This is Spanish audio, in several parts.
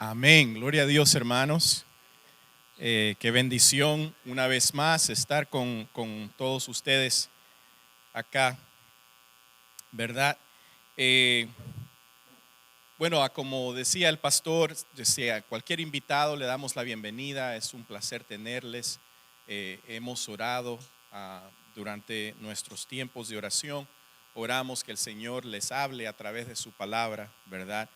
Amén. Gloria a Dios, hermanos. Qué bendición una vez más estar con todos ustedes acá, ¿verdad? Eh, como decía el pastor, decía, cualquier invitado le damos la bienvenida. Es un placer tenerles. Hemos orado durante nuestros tiempos de oración. Oramos que el Señor les hable a través de su palabra, ¿verdad?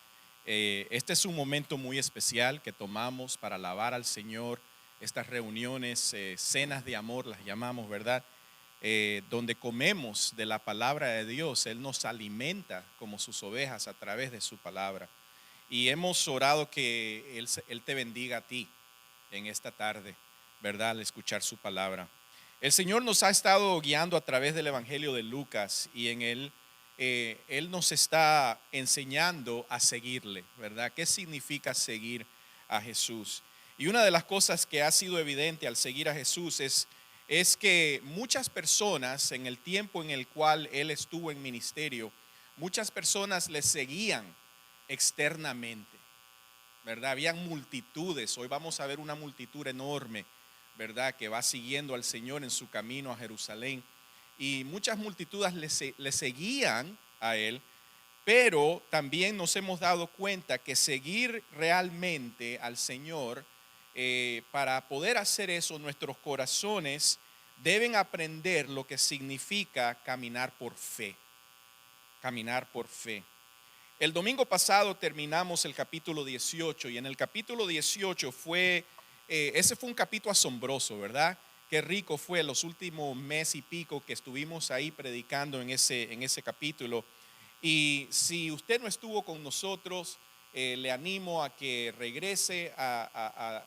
Este es un momento muy especial que tomamos para alabar al Señor. Estas reuniones, cenas de amor las llamamos, ¿verdad? Donde comemos de la palabra de Dios. Él nos alimenta como sus ovejas a través de su palabra. Y hemos orado que Él te bendiga a ti en esta tarde, ¿verdad? Al escuchar su palabra. El Señor nos ha estado guiando a través del Evangelio de Lucas y en Él nos está enseñando a seguirle, ¿verdad? ¿Qué significa seguir a Jesús? Y una de las cosas que ha sido evidente al seguir a Jesús es que muchas personas en el tiempo en el cual Él estuvo en ministerio, muchas personas le seguían externamente, ¿verdad? Habían multitudes. Hoy vamos a ver una multitud enorme, ¿verdad? Que va siguiendo al Señor en su camino a Jerusalén. Y muchas multitudes le seguían a Él, pero también nos hemos dado cuenta que seguir realmente al Señor, para poder hacer eso, nuestros corazones deben aprender lo que significa caminar por fe. Caminar por fe. El domingo pasado terminamos el capítulo 18 y en el capítulo 18 ese fue un capítulo asombroso, ¿verdad? Qué rico fue los últimos mes y pico que estuvimos ahí predicando en ese capítulo. Y si usted no estuvo con nosotros, le animo a que regrese a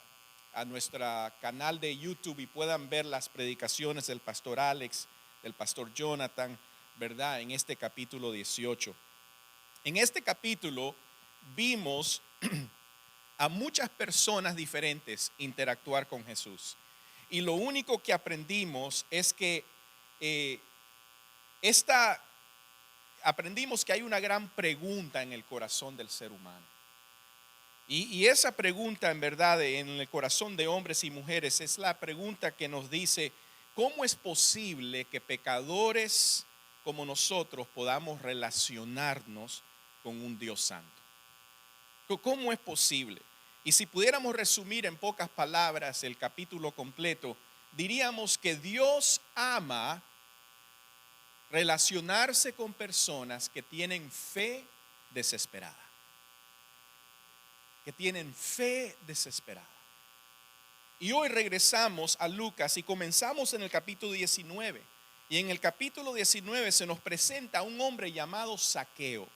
nuestro canal de YouTube y puedan ver las predicaciones del pastor Alex, del pastor Jonathan, ¿verdad? En este capítulo 18. En este capítulo vimos a muchas personas diferentes interactuar con Jesús. Y lo único que aprendimos es que aprendimos que hay una gran pregunta en el corazón del ser humano. Y esa pregunta, en verdad, en el corazón de hombres y mujeres, es la pregunta que nos dice: ¿cómo es posible que pecadores como nosotros podamos relacionarnos con un Dios santo? ¿Cómo es posible? Y si pudiéramos resumir en pocas palabras el capítulo completo, diríamos que Dios ama relacionarse con personas que tienen fe desesperada. Que tienen fe desesperada. Y hoy regresamos a Lucas y comenzamos en el capítulo 19. Y en el capítulo 19 se nos presenta a un hombre llamado Zaqueo.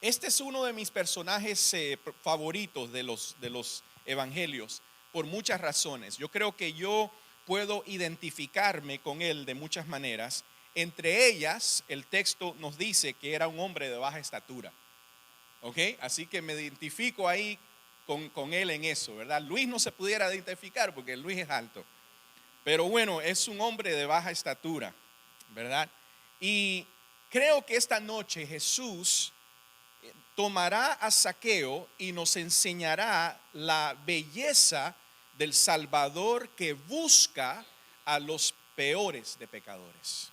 Este es uno de mis personajes favoritos de los evangelios por muchas razones. Yo creo que yo puedo identificarme con él de muchas maneras. Entre ellas, el texto nos dice que era un hombre de baja estatura. ¿Ok? Así que me identifico ahí con él en eso, ¿verdad? Luis no se pudiera identificar porque Luis es alto. Pero bueno, es un hombre de baja estatura, ¿verdad? Y creo que esta noche Jesús tomará a Zaqueo y nos enseñará la belleza del Salvador que busca a los peores de pecadores.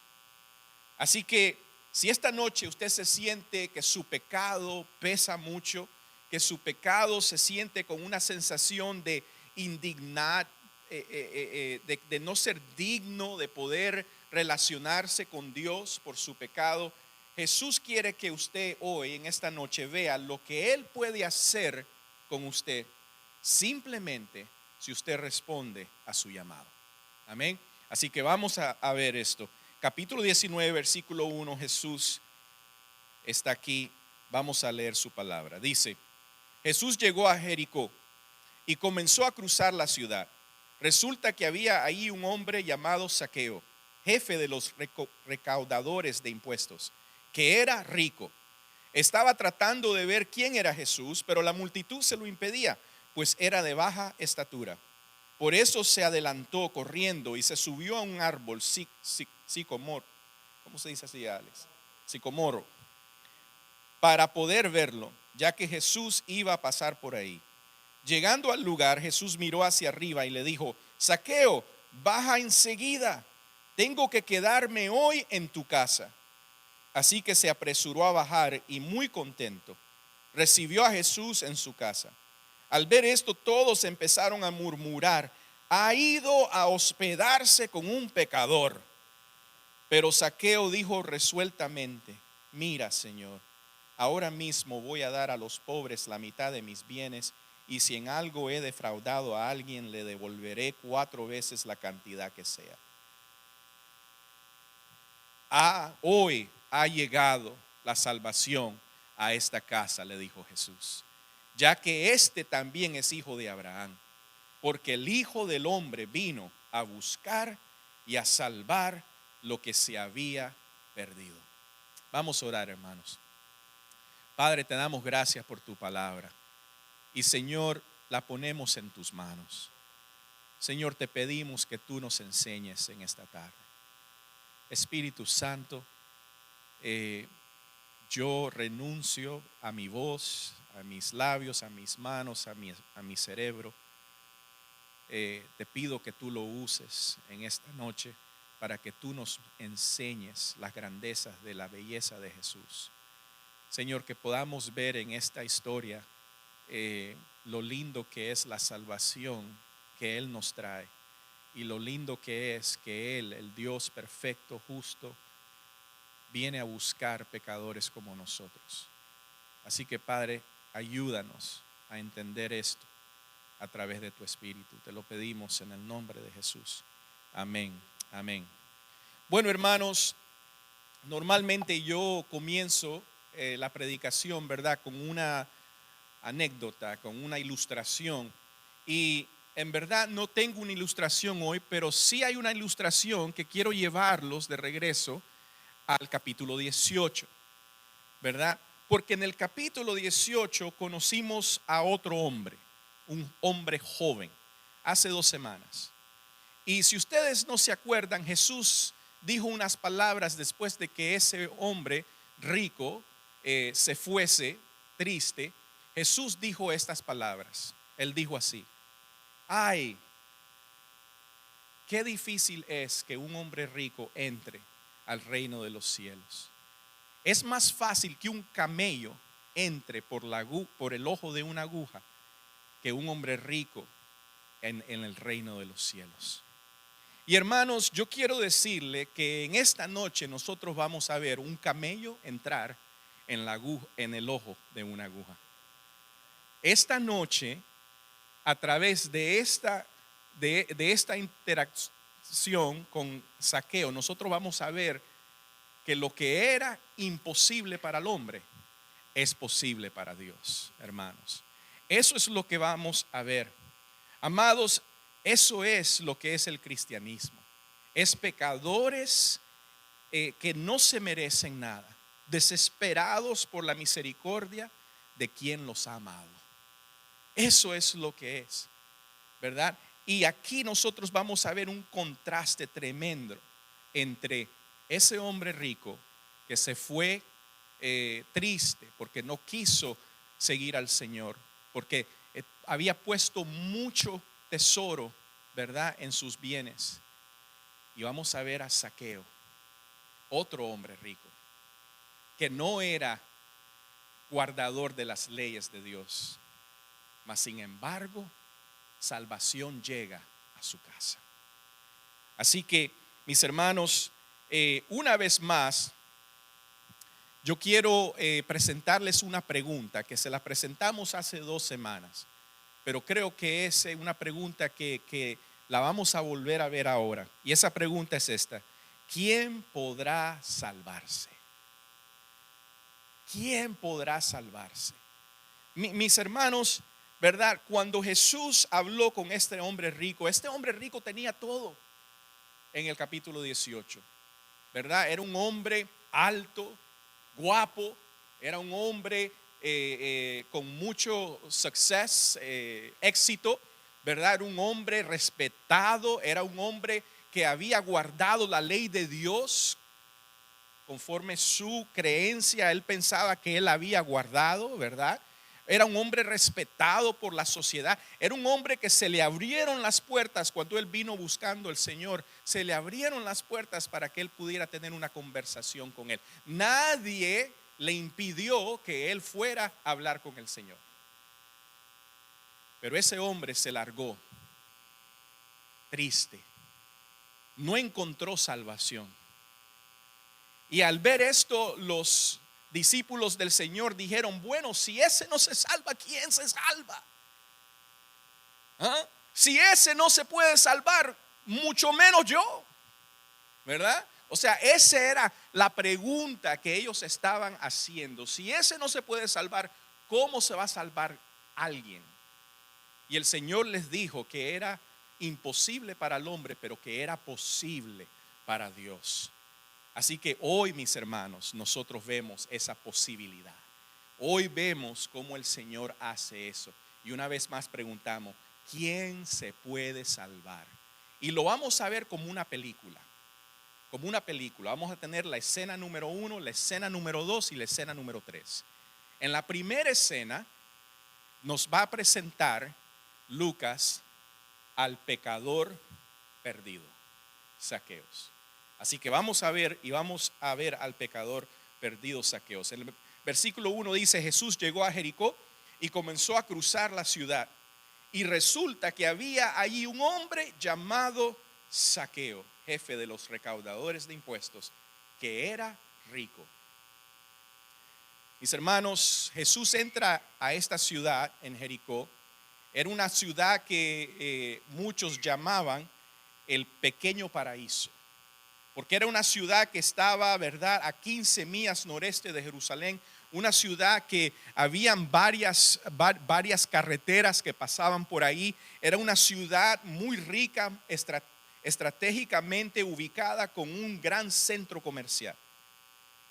Así que si esta noche usted se siente que su pecado pesa mucho, que su pecado se siente con una sensación de indignidad, de no ser digno de poder relacionarse con Dios por su pecado, Jesús quiere que usted hoy, en esta noche, vea lo que Él puede hacer con usted simplemente si usted responde a su llamado. Amén. Así que vamos a ver esto. Capítulo 19, versículo 1, Jesús está aquí. Vamos a leer su palabra. Dice: Jesús llegó a Jericó y comenzó a cruzar la ciudad. Resulta que había ahí un hombre llamado Zaqueo, jefe de los recaudadores de impuestos, que era rico. Estaba tratando de ver quién era Jesús, pero la multitud se lo impedía, pues era de baja estatura. Por eso se adelantó corriendo y se subió a un árbol sicomoro. ¿Cómo se dice así, Alex? Sicomoro. Para poder verlo, ya que Jesús iba a pasar por ahí. Llegando al lugar, Jesús miró hacia arriba y le dijo: Zaqueo, baja enseguida, tengo que quedarme hoy en tu casa. Así que se apresuró a bajar y muy contento recibió a Jesús en su casa. Al ver esto, todos empezaron a murmurar: ha ido a hospedarse con un pecador. Pero Zaqueo dijo resueltamente: mira, Señor, ahora mismo voy a dar a los pobres la mitad de mis bienes, y si en algo he defraudado a alguien, le devolveré 4 veces la cantidad que sea. Hoy ha llegado la salvación a esta casa, le dijo Jesús, ya que este también es hijo de Abraham, porque el Hijo del Hombre vino a buscar y a salvar lo que se había perdido. Vamos a orar, hermanos. Padre, te damos gracias por tu palabra y, Señor, la ponemos en tus manos. Señor, te pedimos que tú nos enseñes en esta tarde. Espíritu Santo, yo renuncio a mi voz, a mis labios, a mis manos, a mi cerebro. Te pido que tú lo uses en esta noche para que tú nos enseñes las grandezas de la belleza de Jesús. Señor, que podamos ver en esta historia lo lindo que es la salvación que Él nos trae, y lo lindo que es que Él, el Dios perfecto, justo, viene a buscar pecadores como nosotros. Así que, Padre, ayúdanos a entender esto a través de tu Espíritu. Te lo pedimos en el nombre de Jesús. Amén, amén. Bueno, hermanos, normalmente yo comienzo la predicación, ¿verdad?, con una anécdota, con una ilustración. Y en verdad no tengo una ilustración hoy, pero sí hay una ilustración que quiero llevarlos de regreso al capítulo 18, ¿verdad? Porque en el capítulo 18 conocimos a otro hombre, un hombre joven, hace 2 semanas. Y si ustedes no se acuerdan, Jesús dijo unas palabras después de que ese hombre rico se fuese triste. Jesús dijo estas palabras. Él dijo así: ay, qué difícil es que un hombre rico entre al reino de los cielos. Es más fácil que un camello entre por el ojo de una aguja que un hombre rico en el reino de los cielos. Y hermanos, yo quiero decirle que en esta noche nosotros vamos a ver un camello entrar en el ojo de una aguja. Esta noche, a través de esta interacción con Zaqueo, nosotros vamos a ver que lo que era imposible para el hombre es posible para Dios, hermanos. Eso es lo que vamos a ver. Amados, eso es lo que es el cristianismo. Es pecadores que no se merecen nada, desesperados por la misericordia de quien los ha amado. Eso es lo que es, ¿verdad? Y aquí nosotros vamos a ver un contraste tremendo entre ese hombre rico que se fue triste porque no quiso seguir al Señor, porque había puesto mucho tesoro, ¿verdad?, en sus bienes. Y vamos a ver a Zaqueo, otro hombre rico, que no era guardador de las leyes de Dios, mas sin embargo salvación llega a su casa. Así que, mis hermanos, una vez más yo quiero presentarles una pregunta que se la presentamos hace 2 semanas, pero creo que es una pregunta que la vamos a volver a ver ahora. Y esa pregunta es esta: ¿quién podrá salvarse? ¿Quién podrá salvarse? Mis hermanos, ¿verdad? Cuando Jesús habló con este hombre rico tenía todo en el capítulo 18, ¿verdad? Era un hombre alto, guapo, era un hombre con mucho success, éxito, ¿verdad? Era un hombre respetado, era un hombre que había guardado la ley de Dios conforme su creencia. Él pensaba que él había guardado, ¿verdad? Era un hombre respetado por la sociedad. Era un hombre que se le abrieron las puertas cuando él vino buscando al Señor. Se le abrieron las puertas para que él pudiera tener una conversación con él. Nadie le impidió que él fuera a hablar con el Señor. Pero ese hombre se largó triste. No encontró salvación. Y al ver esto, los discípulos del Señor dijeron: bueno, si ese no se salva, ¿quién se salva? ¿Ah? Si ese no se puede salvar, mucho menos yo, ¿verdad? O sea, esa era la pregunta que ellos estaban haciendo. Si ese no se puede salvar, ¿cómo se va a salvar alguien? Y el Señor les dijo que era imposible para el hombre, pero que era posible para Dios. Así que hoy, mis hermanos, nosotros vemos esa posibilidad. Hoy vemos cómo el Señor hace eso. Y una vez más preguntamos: ¿quién se puede salvar? Y lo vamos a ver como una película. Como una película. Vamos a tener la escena número 1, la escena número 2 y la escena número 3. En la primera escena nos va a presentar Lucas al pecador perdido, Zaqueos. Así que vamos a ver al pecador perdido, Zaqueos. En el versículo 1 dice: Jesús llegó a Jericó y comenzó a cruzar la ciudad. Y resulta que había allí un hombre llamado Zaqueo, jefe de los recaudadores de impuestos, que era rico. Mis hermanos, Jesús entra a esta ciudad en Jericó. Era una ciudad que muchos llamaban el pequeño paraíso, porque era una ciudad que estaba, ¿verdad?, a 15 millas noreste de Jerusalén. Una ciudad que habían varias carreteras que pasaban por ahí. Era una ciudad muy rica, estratégicamente ubicada con un gran centro comercial.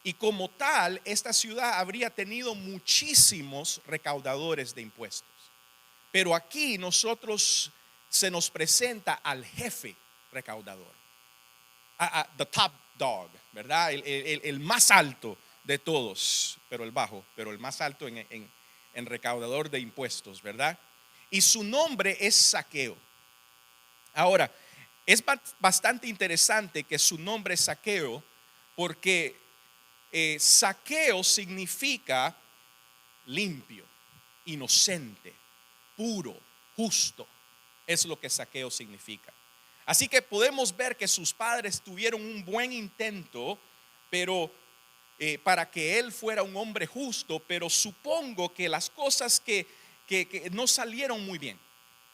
Y como tal, esta ciudad habría tenido muchísimos recaudadores de impuestos. Pero aquí se nos presenta al jefe recaudador, the top dog, ¿verdad? El más alto de todos, pero el más alto en recaudador de impuestos, ¿verdad? Y su nombre es Zaqueo. Ahora, es bastante interesante que su nombre es Zaqueo, porque Zaqueo significa limpio, inocente, puro, justo. Es lo que Zaqueo significa. Así que podemos ver que sus padres tuvieron un buen intento, pero para que él fuera un hombre justo, pero supongo que las cosas que no salieron muy bien,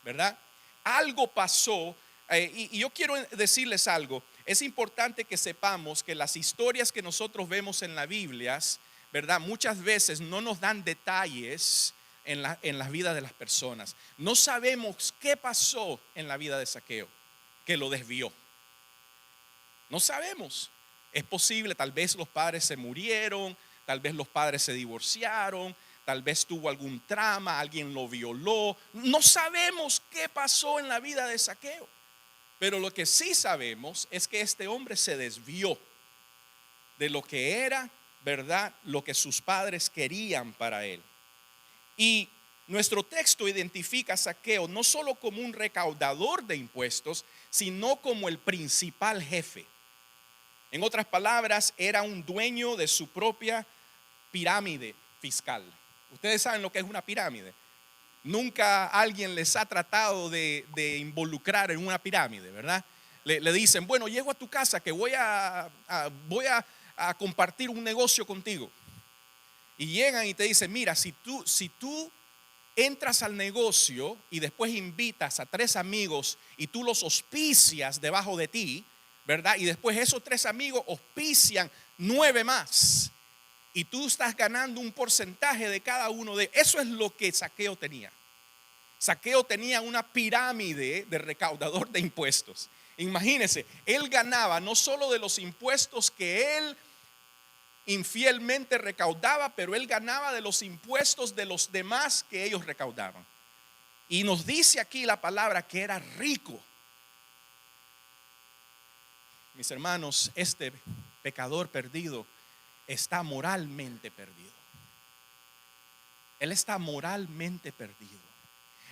¿verdad? Algo pasó, y yo quiero decirles algo. Es importante que sepamos que las historias que nosotros vemos en la Biblia, ¿verdad?, muchas veces no nos dan detalles en la vida de las personas. No sabemos qué pasó en la vida de Zaqueo que lo desvió. No sabemos. Es posible, tal vez los padres se murieron, tal vez los padres se divorciaron, tal vez tuvo algún trauma, alguien lo violó. No sabemos qué pasó en la vida de Zaqueo. Pero lo que sí sabemos es que este hombre se desvió de lo que era, ¿verdad?, lo que sus padres querían para él. Y nuestro texto identifica a Zaqueo no solo como un recaudador de impuestos, sino como el principal jefe. En otras palabras, era un dueño de su propia pirámide fiscal. Ustedes saben lo que es una pirámide. Nunca alguien les ha tratado de involucrar en una pirámide, ¿verdad? Le dicen: bueno, llego a tu casa que voy a compartir un negocio contigo. Y llegan y te dicen: mira, si tú entras al negocio y después invitas a 3 amigos y tú los auspicias debajo de ti, ¿verdad?, y después esos 3 amigos auspician 9 más, y tú estás ganando un porcentaje de cada uno de eso. Es lo que Zaqueo tenía. Zaqueo tenía una pirámide de recaudador de impuestos. Imagínense, él ganaba no solo de los impuestos que él infielmente recaudaba, pero él ganaba de los impuestos de los demás que ellos recaudaban. Y nos dice aquí la palabra que era rico. Mis hermanos, este pecador perdido está moralmente perdido. Él está moralmente perdido.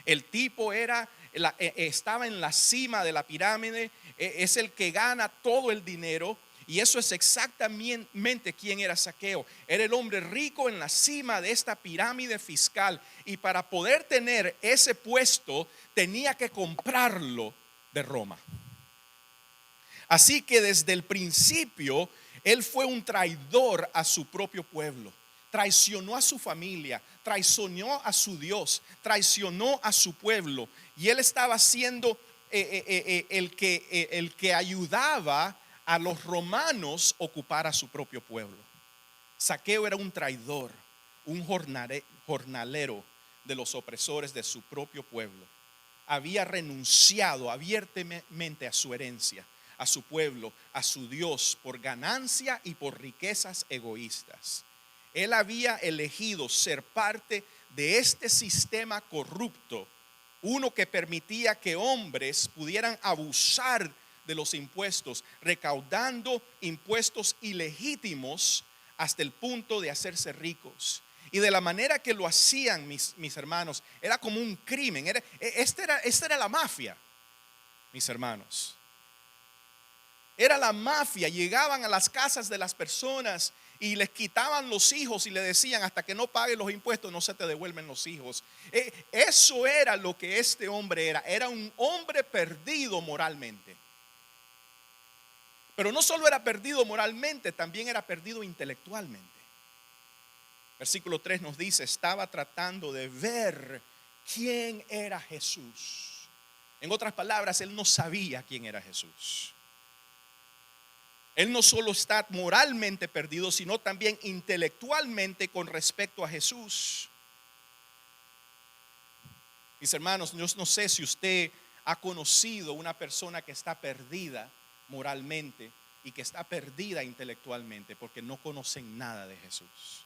El tipo estaba en la cima de la pirámide, es el que gana todo el dinero. Y eso es exactamente quién era Zaqueo. Era el hombre rico en la cima de esta pirámide fiscal. Y para poder tener ese puesto tenía que comprarlo de Roma. Así que desde el principio él fue un traidor a su propio pueblo. Traicionó a su familia, traicionó a su Dios, traicionó a su pueblo. Y él estaba siendo el que ayudaba a los romanos a ocupar a su propio pueblo. Zaqueo era un traidor, un jornalero de los opresores de su propio pueblo. Había renunciado abiertamente a su herencia, a su pueblo, a su Dios, por ganancia y por riquezas egoístas. Él había elegido ser parte de este sistema corrupto, uno que permitía que hombres pudieran abusar de los impuestos, recaudando impuestos ilegítimos hasta el punto de hacerse ricos. Y de la manera que lo hacían, mis hermanos, era como un crimen. Esta era la mafia, mis hermanos. Era la mafia. Llegaban a las casas de las personas y les quitaban los hijos y le decían: hasta que no pagues los impuestos no se te devuelven los hijos. Eso era lo que este hombre era. Era un hombre perdido moralmente. Pero no solo era perdido moralmente, también era perdido intelectualmente. Versículo 3 nos dice: estaba tratando de ver quién era Jesús. En otras palabras, él no sabía quién era Jesús. Él no solo está moralmente perdido, sino también intelectualmente con respecto a Jesús. Mis hermanos, yo no sé si usted ha conocido una persona que está perdida moralmente y que está perdida intelectualmente porque no conocen nada de Jesús.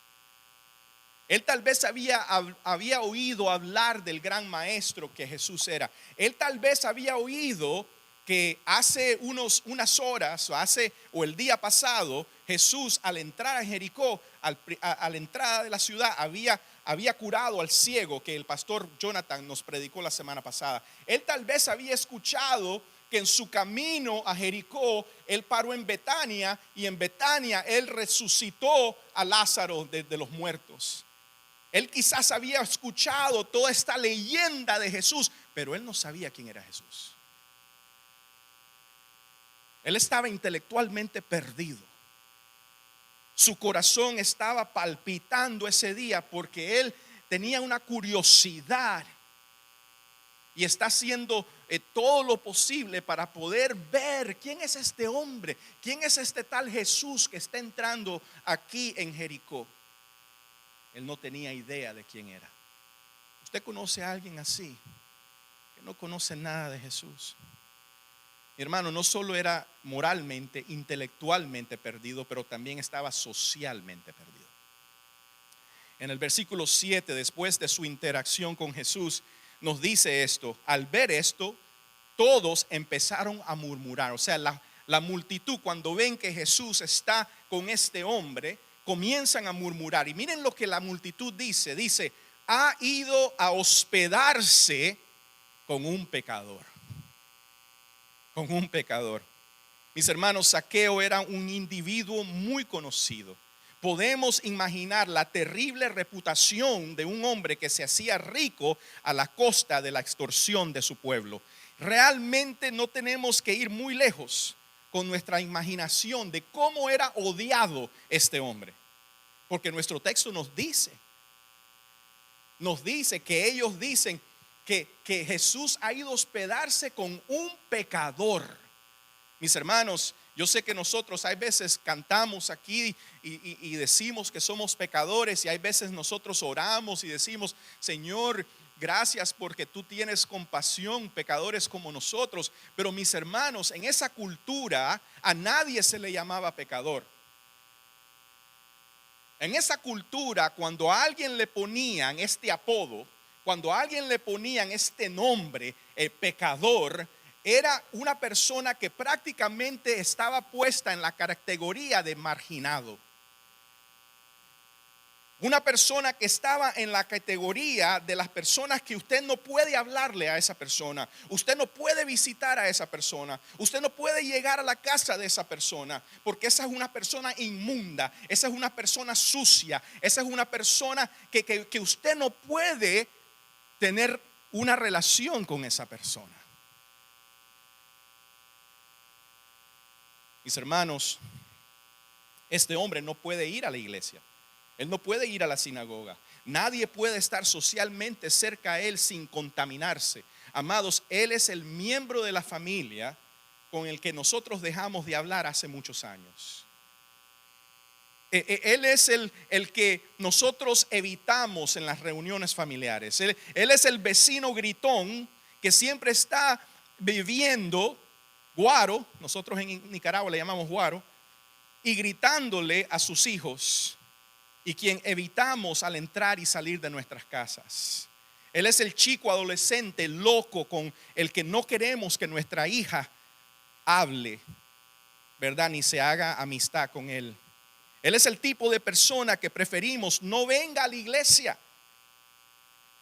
Él tal vez había oído hablar del gran maestro que Jesús era. Él tal vez había oído que hace unas horas o el día pasado, Jesús, al entrar a Jericó, a la entrada de la ciudad, había curado al ciego que el pastor Jonathan nos predicó la semana pasada. Él tal vez había escuchado que en su camino a Jericó él paró en Betania, y en Betania él resucitó a Lázaro de los muertos. Él quizás había escuchado toda esta leyenda de Jesús, pero él no sabía quién era Jesús. Él estaba intelectualmente perdido. Su corazón estaba palpitando ese día porque él tenía una curiosidad y está haciendo todo lo posible para poder ver quién es este hombre, quién es este tal Jesús que está entrando aquí en Jericó. Él no tenía idea de quién era. ¿Usted conoce a alguien así que no conoce nada de Jesús? Mi hermano, no solo era moralmente, intelectualmente perdido, pero también estaba socialmente perdido. En el versículo 7, después de su interacción con Jesús, nos dice esto: al ver esto, todos empezaron a murmurar. O sea, la multitud, cuando ven que Jesús está con este hombre, comienzan a murmurar. Y miren lo que la multitud dice: ha ido a hospedarse con un pecador. Con un pecador. Mis hermanos, Zaqueo era un individuo muy conocido. Podemos imaginar la terrible reputación de un hombre que se hacía rico a la costa de la extorsión de su pueblo. Realmente no tenemos que ir muy lejos con nuestra imaginación de cómo era odiado este hombre. Porque nuestro texto nos dice que ellos dicen que Jesús ha ido a hospedarse con un pecador. Mis hermanos, yo sé que nosotros hay veces cantamos aquí y decimos que somos pecadores, y hay veces nosotros oramos y decimos: Señor, gracias porque tú tienes compasión, pecadores como nosotros. Pero mis hermanos, en esa cultura a nadie se le llamaba pecador. En esa cultura, cuando a alguien le ponían este apodo, cuando a alguien le ponían este nombre, pecador, era una persona que prácticamente estaba puesta en la categoría de marginado. Una persona que estaba en la categoría de las personas que usted no puede hablarle a esa persona. Usted no puede visitar a esa persona. Usted no puede llegar a la casa de esa persona, porque esa es una persona inmunda. Esa es una persona sucia. Esa es una persona que usted no puede tener una relación con esa persona. Mis hermanos, este hombre no puede ir a la iglesia. Él no puede ir a la sinagoga. Nadie puede estar socialmente cerca a él sin contaminarse. Amados, él es el miembro de la familia con el que nosotros dejamos de hablar hace muchos años. Él es el que nosotros evitamos en las reuniones familiares. Él es el vecino gritón que siempre está viviendo guaro, nosotros en Nicaragua le llamamos guaro, y gritándole a sus hijos, y quien evitamos al entrar y salir de nuestras casas. Él es el chico adolescente loco con el que no queremos que nuestra hija hable, ¿verdad? Ni se haga amistad con él. Él es el tipo de persona que preferimos no venga a la iglesia,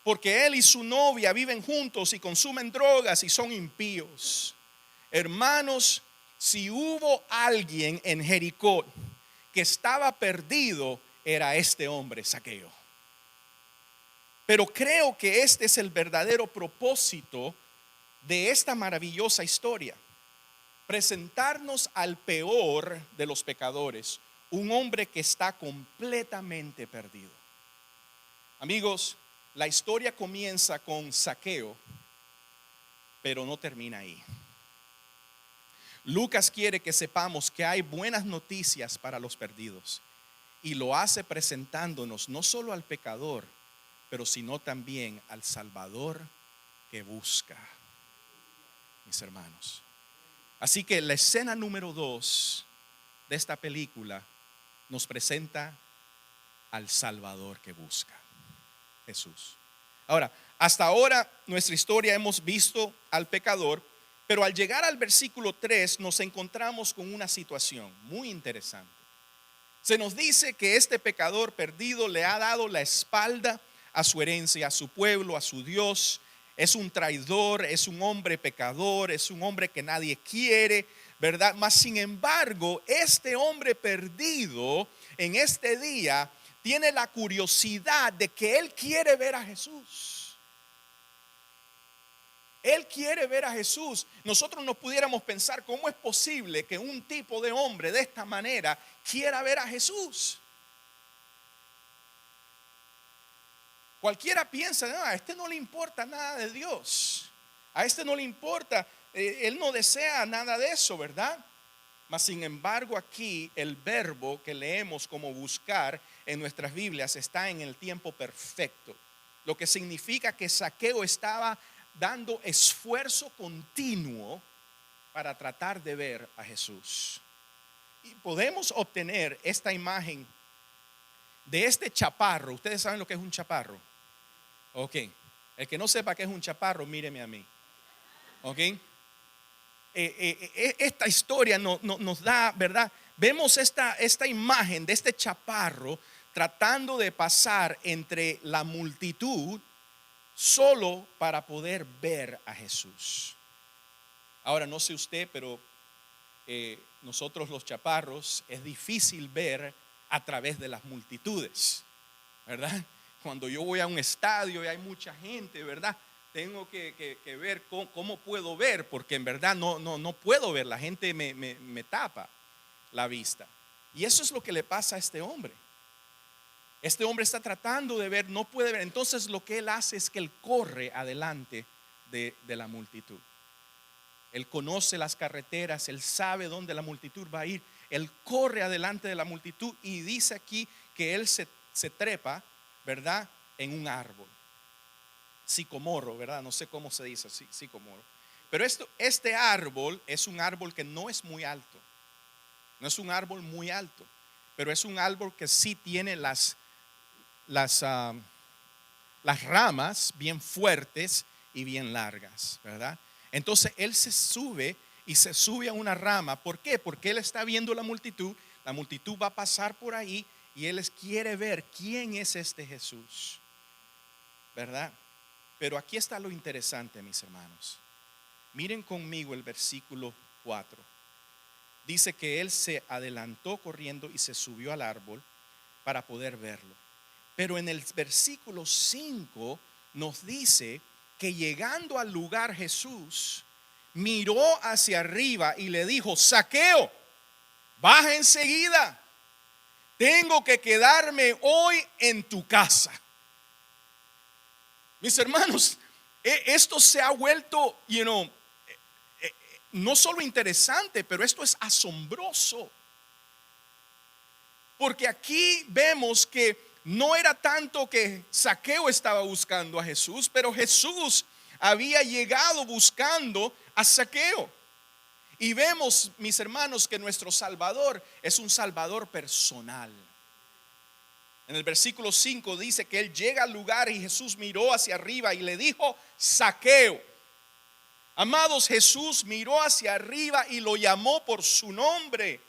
porque él y su novia viven juntos y consumen drogas y son impíos. Hermanos, si hubo alguien en Jericó que estaba perdido, era este hombre, Zaqueo. Pero creo que este es el verdadero propósito de esta maravillosa historia: presentarnos al peor de los pecadores, un hombre que está completamente perdido. Amigos, la historia comienza con Zaqueo, pero no termina ahí. Lucas quiere que sepamos que hay buenas noticias para los perdidos, y lo hace presentándonos no solo al pecador, pero sino también al Salvador que busca, mis hermanos. Así que la escena número 2 de esta película nos presenta al Salvador que busca, Jesús. Ahora, hasta ahora nuestra historia hemos visto al pecador, pero al llegar al versículo 3 nos encontramos con una situación muy interesante. Se nos dice que este pecador perdido le ha dado la espalda a su herencia, a su pueblo, a su Dios. Es un traidor, es un hombre pecador, es un hombre que nadie quiere, ¿verdad? Mas sin embargo, este hombre perdido en este día tiene la curiosidad de que él quiere ver a Jesús. Él quiere ver a Jesús. Nosotros no pudiéramos pensar cómo es posible que un tipo de hombre de esta manera quiera ver a Jesús. Cualquiera piensa, no, a este no le importa nada de Dios. A este no le importa, él no desea nada de eso, ¿verdad? Mas sin embargo aquí el verbo que leemos como buscar en nuestras Biblias está en el tiempo perfecto. Lo que significa que Zaqueo estaba dando esfuerzo continuo para tratar de ver a Jesús. Y podemos obtener esta imagen de este chaparro. ¿Ustedes saben lo que es un chaparro? Ok. El que no sepa qué es un chaparro, míreme a mí. Ok. Esta historia nos da, ¿verdad? Vemos esta imagen de este chaparro tratando de pasar entre la multitud solo para poder ver a Jesús. Ahora no sé usted, pero nosotros los chaparros es difícil ver a través de las multitudes, ¿verdad? Cuando yo voy a un estadio y hay mucha gente, ¿verdad? Tengo que ver cómo puedo ver, porque en verdad no puedo ver, la gente me tapa la vista. Y eso es lo que le pasa a este hombre. Este hombre está tratando de ver, no puede ver. Entonces lo que él hace es que él corre adelante de la multitud. Él conoce las carreteras, él sabe dónde la multitud va a ir. Él corre adelante de la multitud y dice aquí que él se trepa, ¿verdad? En un árbol. Sicomoro, ¿verdad? No sé cómo se dice así, sicomoro. Pero este árbol es un árbol que no es muy alto. No es un árbol muy alto, pero es un árbol que sí tiene las ramas bien fuertes y bien largas, ¿verdad? Entonces él se sube a una rama. ¿Por qué? Porque él está viendo la multitud va a pasar por ahí y él quiere ver quién es este Jesús, ¿verdad? Pero aquí está lo interesante, mis hermanos. Miren conmigo el versículo 4. Dice que él se adelantó corriendo y se subió al árbol para poder verlo. Pero en el versículo 5 nos dice que llegando al lugar Jesús miró hacia arriba y le dijo: Zaqueo, baja enseguida, tengo que quedarme hoy en tu casa. Mis hermanos, esto se ha vuelto, no solo interesante, pero esto es asombroso. Porque aquí vemos que no era tanto que Zaqueo estaba buscando a Jesús, pero Jesús había llegado buscando a Zaqueo. Y vemos, mis hermanos, que nuestro Salvador es un Salvador personal. En el versículo 5 dice que él llega al lugar y Jesús miró hacia arriba y le dijo: Zaqueo. Amados, Jesús miró hacia arriba y lo llamó por su nombre.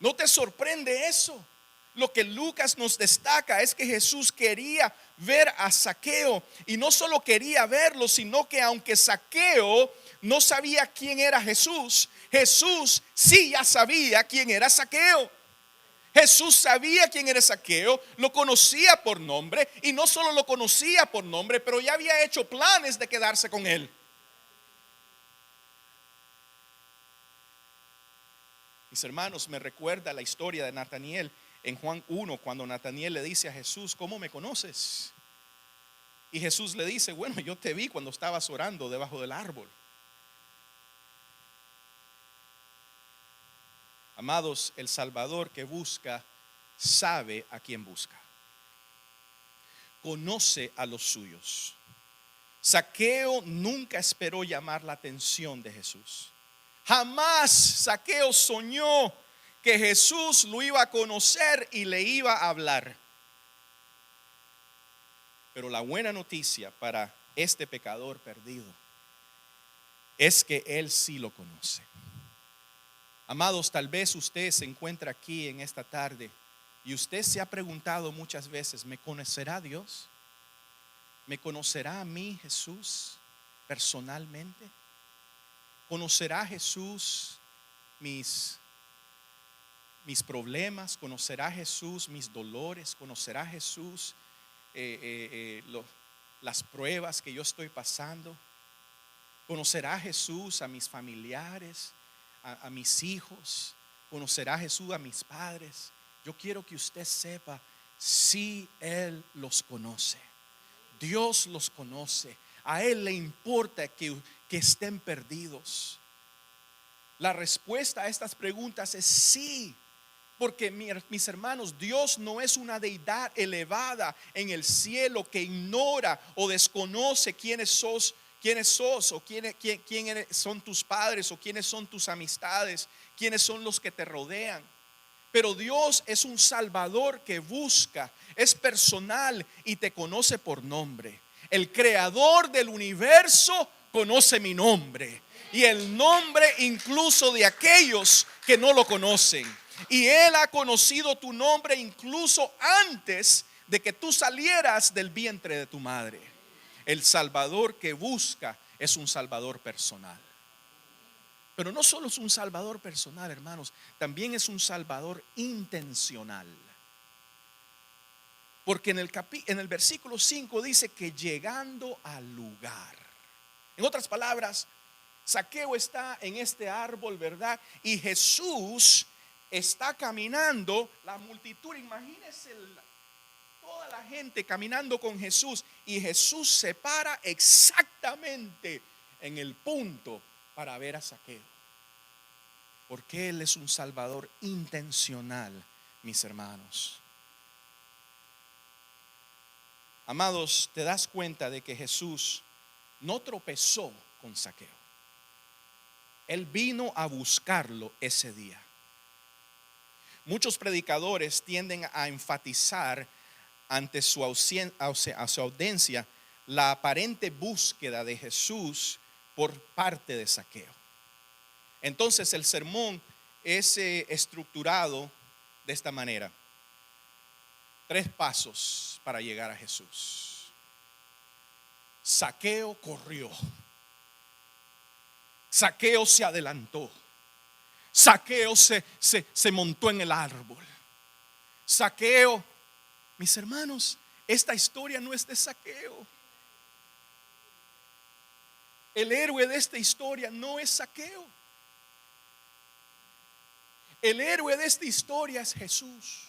¿No te sorprende eso? Lo que Lucas nos destaca es que Jesús quería ver a Zaqueo, y no solo quería verlo, sino que aunque Zaqueo no sabía quién era Jesús, Jesús sí ya sabía quién era Zaqueo. Jesús sabía quién era Zaqueo, lo conocía por nombre, y no solo lo conocía por nombre, pero ya había hecho planes de quedarse con él. Mis hermanos, me recuerda la historia de Nataniel en Juan 1, cuando Nataniel le dice a Jesús: ¿cómo me conoces? Y Jesús le dice: bueno, yo te vi cuando estabas orando debajo del árbol. Amados, el Salvador que busca sabe a quién busca, conoce a los suyos. Zaqueo nunca esperó llamar la atención de Jesús. Jamás Zaqueo soñó que Jesús lo iba a conocer y le iba a hablar. Pero la buena noticia para este pecador perdido es que él sí lo conoce. Amados, tal vez usted se encuentra aquí en esta tarde y usted se ha preguntado muchas veces: ¿me conocerá Dios? ¿Me conocerá a mí Jesús personalmente? ¿Conocerá Jesús mis problemas? ¿Conocerá Jesús mis dolores? ¿Conocerá Jesús las pruebas que yo estoy pasando? ¿Conocerá Jesús a mis familiares, a mis hijos? ¿Conocerá Jesús a mis padres? Yo quiero que usted sepa: si Él los conoce. Dios los conoce. A Él le importa que estén perdidos. La respuesta a estas preguntas es sí. Porque mis hermanos, Dios no es una deidad elevada en el cielo que ignora o desconoce quiénes sos o quiénes son tus padres o quiénes son tus amistades, quiénes son los que te rodean. Pero Dios es un Salvador que busca, es personal y te conoce por nombre. El creador del universo conoce mi nombre y el nombre incluso de aquellos que no lo conocen. Y Él ha conocido tu nombre incluso antes de que tú salieras del vientre de tu madre. El Salvador que busca es un Salvador personal. Pero no solo es un Salvador personal, hermanos, también es un Salvador intencional. Porque en el versículo 5 dice que llegando al lugar. En otras palabras, Zaqueo está en este árbol, ¿verdad? Y Jesús está caminando, la multitud, imagínense toda la gente caminando con Jesús, y Jesús se para exactamente en el punto para ver a Zaqueo. Porque Él es un Salvador intencional, mis hermanos. Amados, te das cuenta de que Jesús no tropezó con Zaqueo. Él vino a buscarlo ese día. Muchos predicadores tienden a enfatizar ante su audiencia la aparente búsqueda de Jesús por parte de Zaqueo. Entonces el sermón es estructurado de esta manera. 3 pasos para llegar a Jesús. Zaqueo corrió. Zaqueo se adelantó. Zaqueo se montó en el árbol. Zaqueo, mis hermanos, esta historia no es de Zaqueo. El héroe de esta historia no es Zaqueo. El héroe de esta historia es Jesús.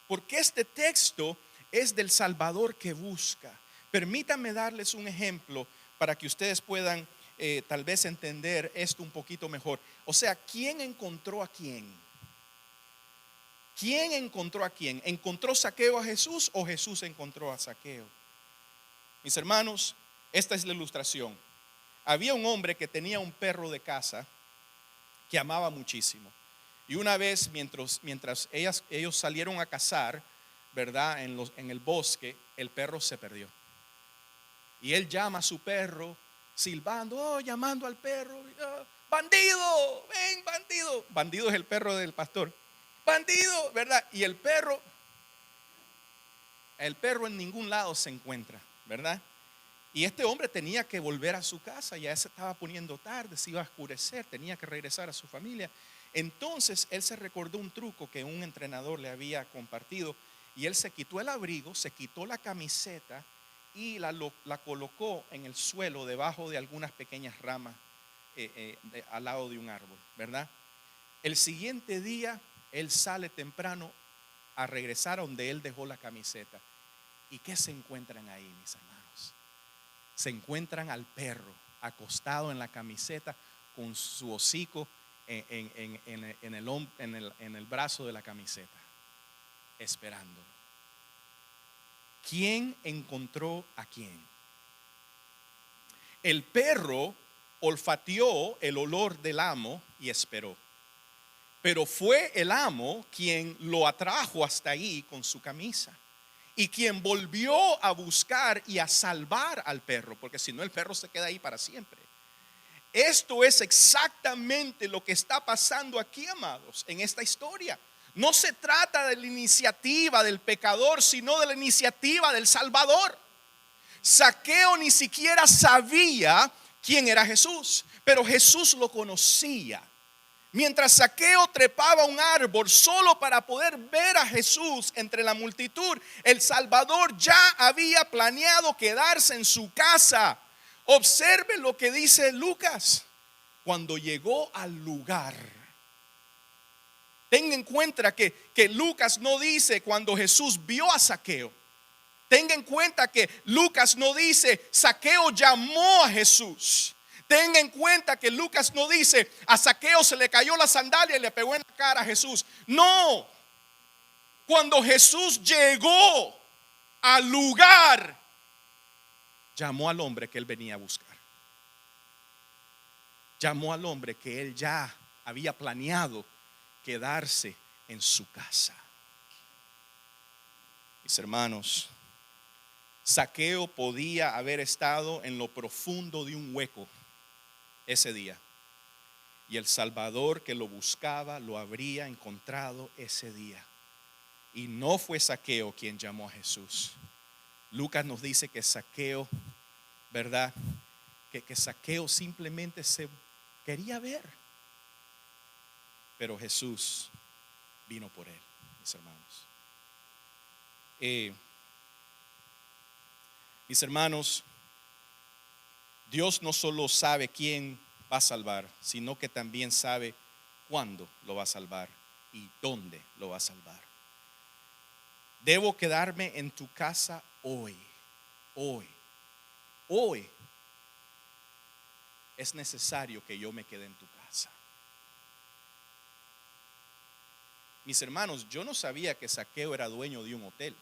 Porque este texto es del Salvador que busca. Permítanme darles un ejemplo para que ustedes puedan tal vez entender esto un poquito mejor. O sea, ¿quién encontró a quién? ¿Quién encontró a quién? ¿Encontró Zaqueo a Jesús o Jesús encontró a Zaqueo? Mis hermanos, esta es la ilustración. Había un hombre que tenía un perro de casa que amaba muchísimo. Y una vez, mientras ellos salieron a cazar, ¿verdad? En el bosque, el perro se perdió. Y él llama a su perro, silbando, llamando al perro. Bandido, ven, bandido. Bandido es el perro del pastor. Bandido, ¿verdad? Y el perro en ningún lado se encuentra, ¿verdad? Y este hombre tenía que volver a su casa, ya se estaba poniendo tarde, se iba a oscurecer, tenía que regresar a su familia. Entonces él se recordó un truco que un entrenador le había compartido y él se quitó el abrigo, se quitó la camiseta y la colocó en el suelo debajo de algunas pequeñas ramas al lado de un árbol, ¿verdad? El siguiente día él sale temprano a regresar a donde él dejó la camiseta. ¿Y qué se encuentran ahí, mis hermanos? Se encuentran al perro acostado en la camiseta con su hocico en el brazo de la camiseta, esperando. ¿Quién encontró a quién? El perro olfateó el olor del amo y esperó. Pero fue el amo quien lo atrajo hasta ahí con su camisa y quien volvió a buscar y a salvar al perro, porque si no el perro se queda ahí para siempre. Esto es exactamente lo que está pasando aquí, amados, en esta historia. No se trata de la iniciativa del pecador, sino de la iniciativa del Salvador. Zaqueo ni siquiera sabía quién era Jesús, pero Jesús lo conocía. Mientras Zaqueo trepaba un árbol solo para poder ver a Jesús entre la multitud, el Salvador ya había planeado quedarse en su casa. Observe lo que dice Lucas. Cuando llegó al lugar, tenga en cuenta que Lucas no dice cuando Jesús vio a Zaqueo. Tenga en cuenta que Lucas no dice Zaqueo llamó a Jesús. Tenga en cuenta que Lucas no dice a Zaqueo se le cayó la sandalia y le pegó en la cara a Jesús. No. Cuando Jesús llegó al lugar, llamó al hombre que él venía a buscar. Llamó al hombre que él ya había planeado quedarse en su casa. Mis hermanos, Zaqueo podía haber estado en lo profundo de un hueco ese día, y el Salvador que lo buscaba lo habría encontrado ese día. Y no fue Zaqueo quien llamó a Jesús. Lucas nos dice que Zaqueo, ¿verdad? Que Zaqueo simplemente se quería ver, pero Jesús vino por él, mis hermanos. Mis hermanos, Dios no solo sabe quién va a salvar, sino que también sabe cuándo lo va a salvar y dónde lo va a salvar. Debo quedarme en tu casa hoy. Hoy es necesario que yo me quede en tu casa. Mis hermanos, yo no sabía que Zaqueo era dueño de un hotel.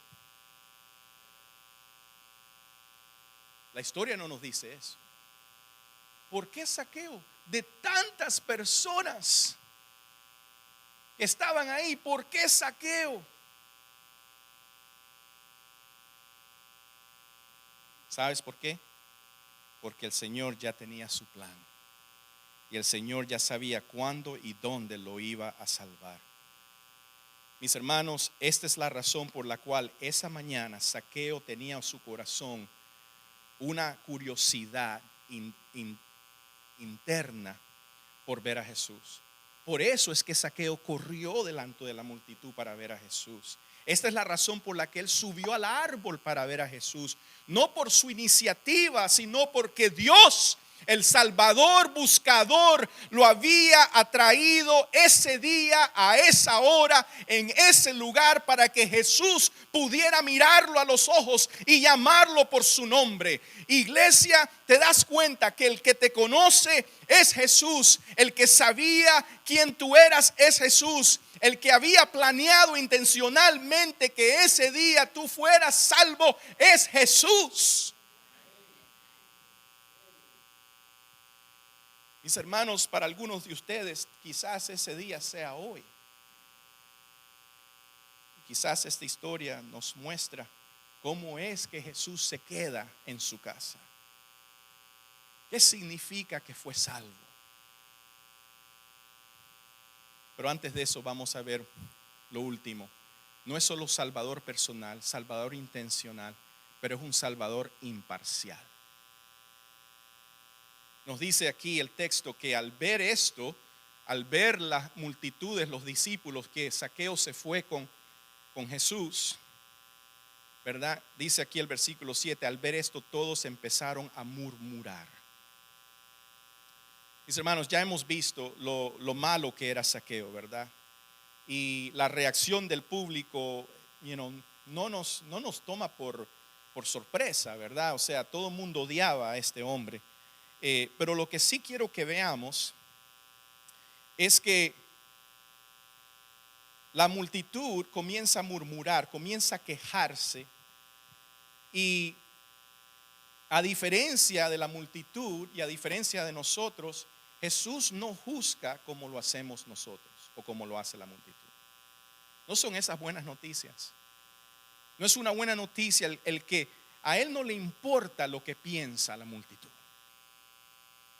La historia no nos dice eso. ¿Por qué Zaqueo? De tantas personas que estaban ahí, ¿por qué Zaqueo? ¿Sabes por qué? Porque el Señor ya tenía su plan. y el Señor ya sabía cuándo y dónde lo iba a salvar. Mis hermanos, esta es la razón por la cual esa mañana Zaqueo tenía en su corazón una curiosidad interna por ver a Jesús. Por eso es que Zaqueo corrió delante de la multitud para ver a Jesús. Esta es la razón por la que él subió al árbol para ver a Jesús. No por su iniciativa, sino porque Dios, el Salvador buscador, lo había atraído ese día, a esa hora, en ese lugar, para que Jesús pudiera mirarlo a los ojos y llamarlo por su nombre. Iglesia, te das cuenta que el que te conoce es Jesús. El que sabía quién tú eras es Jesús. El que había planeado intencionalmente que ese día tú fueras salvo es Jesús. Mis hermanos, para algunos de ustedes quizás ese día sea hoy. Quizás esta historia nos muestra cómo es que Jesús se queda en su casa. ¿Qué significa que fue salvo? Pero antes de eso vamos a ver lo último. No es solo salvador personal, salvador intencional, pero es un salvador imparcial. Nos dice aquí el texto que al ver esto, al ver las multitudes, los discípulos, que Zaqueo se fue con Jesús, ¿verdad? Dice aquí el versículo 7, al ver esto todos empezaron a murmurar. Mis hermanos, ya hemos visto lo malo que era Zaqueo, ¿verdad? Y la reacción del público, no nos toma por sorpresa, ¿verdad? O sea, todo el mundo odiaba a este hombre. Pero lo que sí quiero que veamos es que la multitud comienza a murmurar, comienza a quejarse, y a diferencia de la multitud y a diferencia de nosotros, Jesús no juzga como lo hacemos nosotros o como lo hace la multitud. No son esas buenas noticias. No es una buena noticia el que a él no le importa lo que piensa la multitud.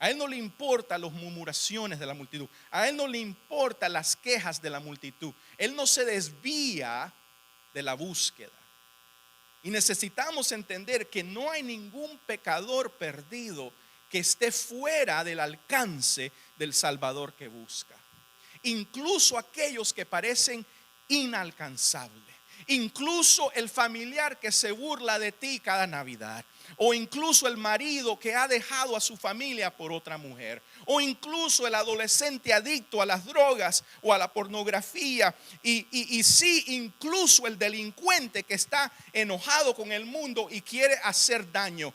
A él no le importan las murmuraciones de la multitud. A él no le importan las quejas de la multitud. Él no se desvía de la búsqueda. Y necesitamos entender que no hay ningún pecador perdido que esté fuera del alcance del Salvador que busca. Incluso aquellos que parecen inalcanzables. Incluso el familiar que se burla de ti cada Navidad. O incluso el marido que ha dejado a su familia por otra mujer. O incluso el adolescente adicto a las drogas o a la pornografía. Y sí, incluso el delincuente que está enojado con el mundo y quiere hacer daño.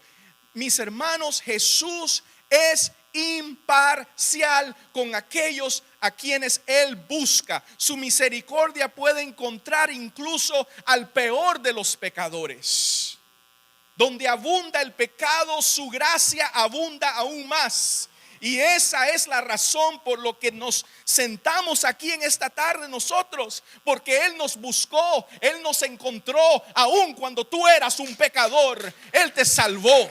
Mis hermanos, Jesús es imparcial con aquellos a quienes Él busca. Su misericordia puede encontrar incluso al peor de los pecadores. Donde abunda el pecado, su gracia abunda aún más. Y esa es la razón por lo que nos sentamos aquí en esta tarde nosotros. Porque Él nos buscó, Él nos encontró. Aun cuando tú eras un pecador, Él te salvó.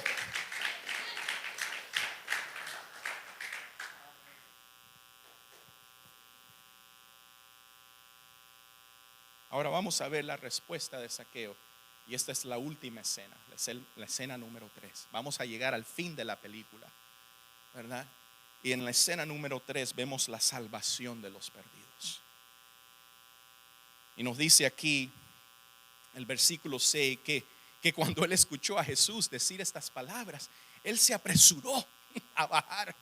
Ahora vamos a ver la respuesta de Zaqueo. Y esta es la última escena, la escena número 3. Vamos a llegar al fin de la película, ¿verdad? Y en la escena número 3 vemos la salvación de los perdidos. Y nos dice aquí el versículo 6 que cuando él escuchó a Jesús decir estas palabras, él se apresuró a bajar.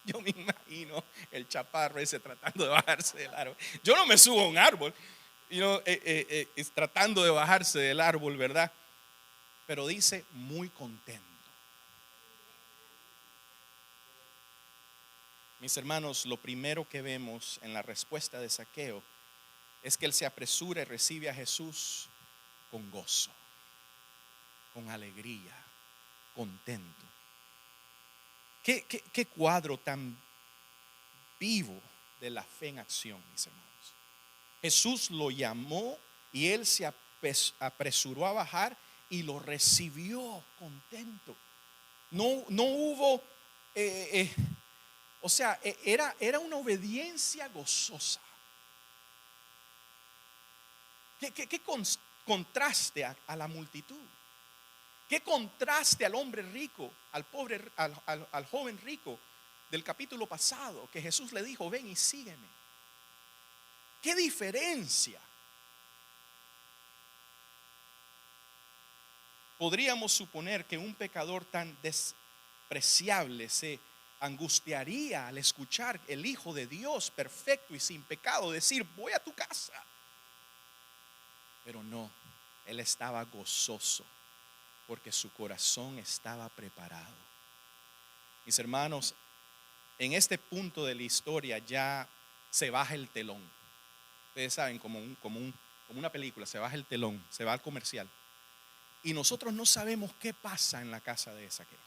Yo me imagino el chaparro ese tratando de bajarse del árbol. Yo no me subo a un árbol. Tratando de bajarse del árbol, ¿verdad? Pero dice muy contento. Mis hermanos, lo primero que vemos en la respuesta de Zaqueo es que él se apresura y recibe a Jesús con gozo, con alegría, contento. ¿Qué cuadro tan vivo de la fe en acción, mis hermanos? Jesús lo llamó y él se apresuró a bajar y lo recibió contento. No hubo, O sea, era una obediencia gozosa. ¿Qué contraste a la multitud? ¿Qué contraste al hombre rico, al pobre, al joven rico del capítulo pasado, que Jesús le dijo: ven y sígueme? ¿Qué diferencia? Podríamos suponer que un pecador tan despreciable se angustiaría al escuchar el Hijo de Dios perfecto y sin pecado decir: voy a tu casa. Pero no, él estaba gozoso porque su corazón estaba preparado. Mis hermanos, en este punto de la historia ya se baja el telón. Ustedes saben, como una película, se baja el telón, se va al comercial. Y nosotros no sabemos qué pasa en la casa de Zaqueo.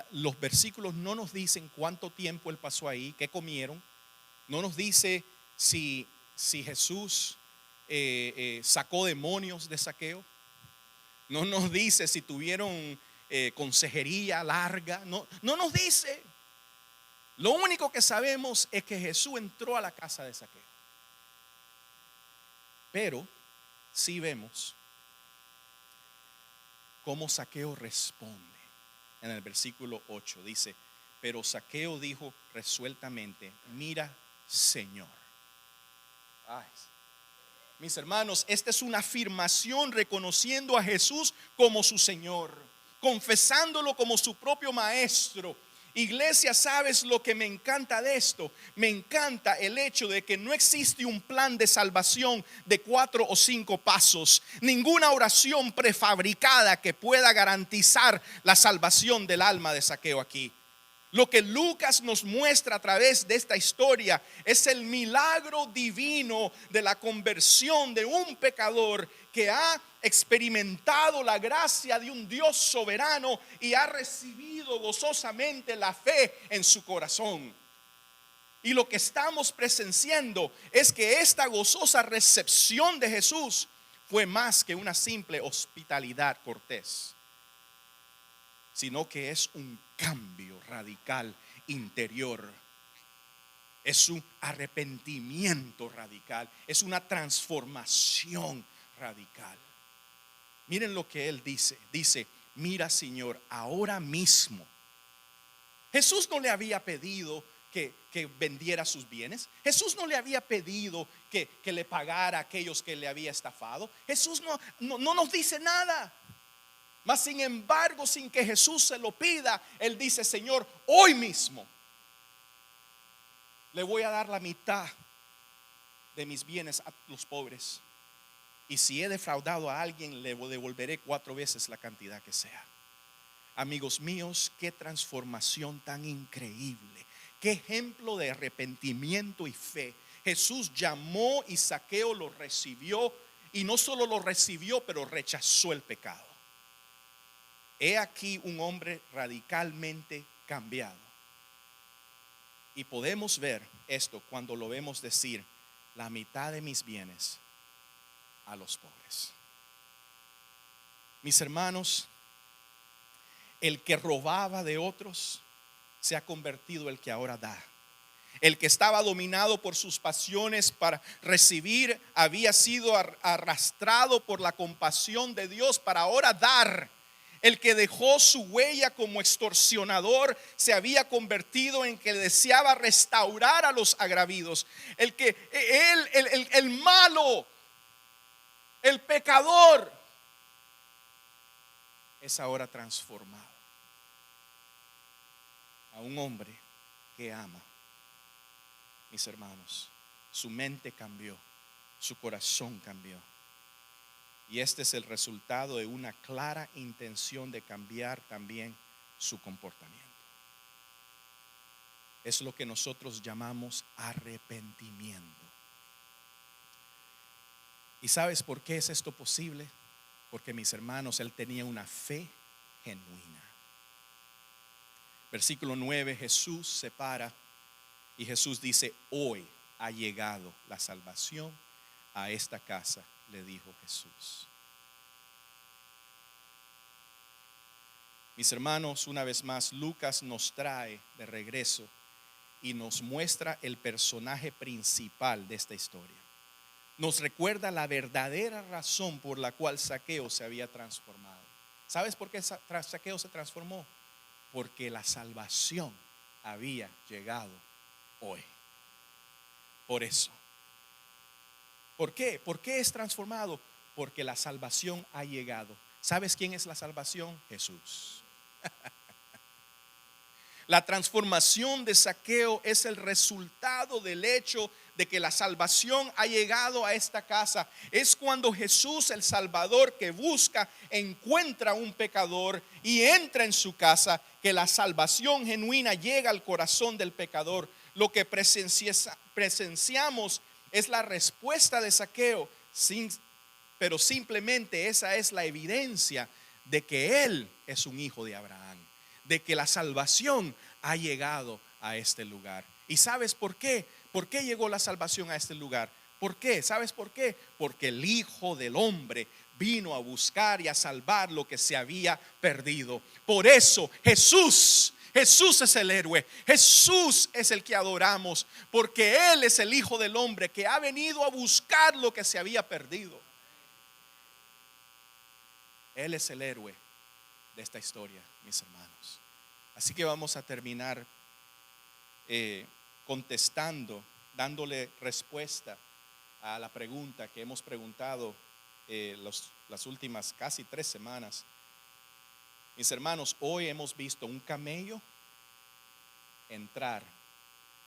Los versículos no nos dicen cuánto tiempo él pasó ahí, qué comieron. No nos dice si Jesús sacó demonios de Zaqueo. No nos dice si tuvieron consejería larga. No nos dice. Lo único que sabemos es que Jesús entró a la casa de Zaqueo. Pero sí vemos cómo Zaqueo responde. En el versículo 8 dice: pero Zaqueo dijo resueltamente: mira, Señor. Ay, mis hermanos, esta es una afirmación reconociendo a Jesús como su Señor, confesándolo como su propio maestro. Iglesia, ¿sabes lo que me encanta de esto? Me encanta el hecho de que no existe un plan de salvación de 4 o 5 pasos, ninguna oración prefabricada que pueda garantizar la salvación del alma de Zaqueo aquí. Lo que Lucas nos muestra a través de esta historia es el milagro divino de la conversión de un pecador que ha experimentado la gracia de un Dios soberano y ha recibido gozosamente la fe en su corazón. Y lo que estamos presenciando es que esta gozosa recepción de Jesús fue más que una simple hospitalidad cortés, sino que es un cambio radical interior. Es un arrepentimiento radical, es una transformación radical. Miren lo que él dice: mira, Señor, ahora mismo. Jesús no le había pedido que vendiera sus bienes. Jesús no le había pedido que le pagara a aquellos que le había estafado. Jesús no nos dice nada. Mas sin embargo, sin que Jesús se lo pida, él dice: Señor, hoy mismo le voy a dar la mitad de mis bienes a los pobres. Y si he defraudado a alguien, le devolveré 4 veces la cantidad que sea. Amigos míos, qué transformación tan increíble. Qué ejemplo de arrepentimiento y fe. Jesús llamó y Zaqueo lo recibió. Y no solo lo recibió, pero rechazó el pecado. He aquí un hombre radicalmente cambiado. Y podemos ver esto cuando lo vemos decir: la mitad de mis bienes a los pobres. Mis hermanos, el que robaba de otros se ha convertido en el que ahora da. El que estaba dominado por sus pasiones para recibir había sido arrastrado por la compasión de Dios para ahora dar. El que dejó su huella como extorsionador se había convertido en que deseaba restaurar a los agravidos. El malo, el pecador, es ahora transformado a un hombre que ama. Mis hermanos, su mente cambió, su corazón cambió. Y este es el resultado de una clara intención de cambiar también su comportamiento. Es lo que nosotros llamamos arrepentimiento. ¿Y sabes por qué es esto posible? Porque, mis hermanos, él tenía una fe genuina. Versículo 9, Jesús se para y Jesús dice: hoy ha llegado la salvación a esta casa, le dijo Jesús. Mis hermanos, una vez más Lucas nos trae de regreso y nos muestra el personaje principal de esta historia. Nos recuerda la verdadera razón por la cual Zaqueo se había transformado. ¿Sabes por qué Zaqueo se transformó? Porque la salvación había llegado hoy. Por eso. ¿Por qué? ¿Por qué es transformado? Porque la salvación ha llegado. ¿Sabes quién es la salvación? Jesús. La transformación de Zaqueo es el resultado del hecho de que la salvación ha llegado a esta casa. Es cuando Jesús, el Salvador que busca, encuentra a un pecador y entra en su casa, que la salvación genuina llega al corazón del pecador. Lo que presenciamos es la respuesta de Zaqueo, pero simplemente esa es la evidencia de que él es un hijo de Abraham, de que la salvación ha llegado a este lugar. ¿Y sabes por qué? ¿Por qué llegó la salvación a este lugar? ¿Por qué? ¿Sabes por qué? Porque el Hijo del Hombre vino a buscar y a salvar lo que se había perdido. Por eso Jesús es el héroe. Jesús es el que adoramos, porque Él es el Hijo del Hombre que ha venido a buscar lo que se había perdido. Él es el héroe de esta historia, mis hermanos. Así que vamos a terminar contestando, dándole respuesta a la pregunta que hemos preguntado las últimas casi 3 semanas. Mis hermanos, hoy hemos visto un camello entrar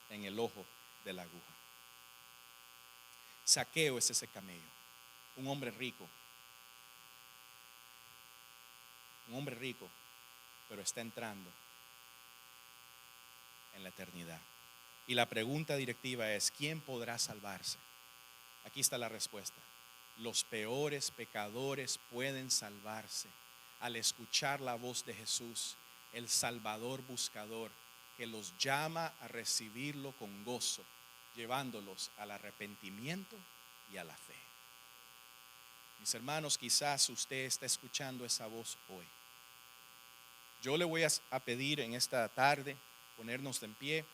en el ojo de la aguja. Zaqueo es ese camello, un hombre rico, pero está entrando en la eternidad. Y la pregunta directiva es: ¿quién podrá salvarse? Aquí está la respuesta: los peores pecadores pueden salvarse al escuchar la voz de Jesús, el Salvador buscador, que los llama a recibirlo con gozo, llevándolos al arrepentimiento y a la fe. Mis hermanos, quizás usted está escuchando esa voz hoy. Yo le voy a pedir en esta tarde ponernos en pie.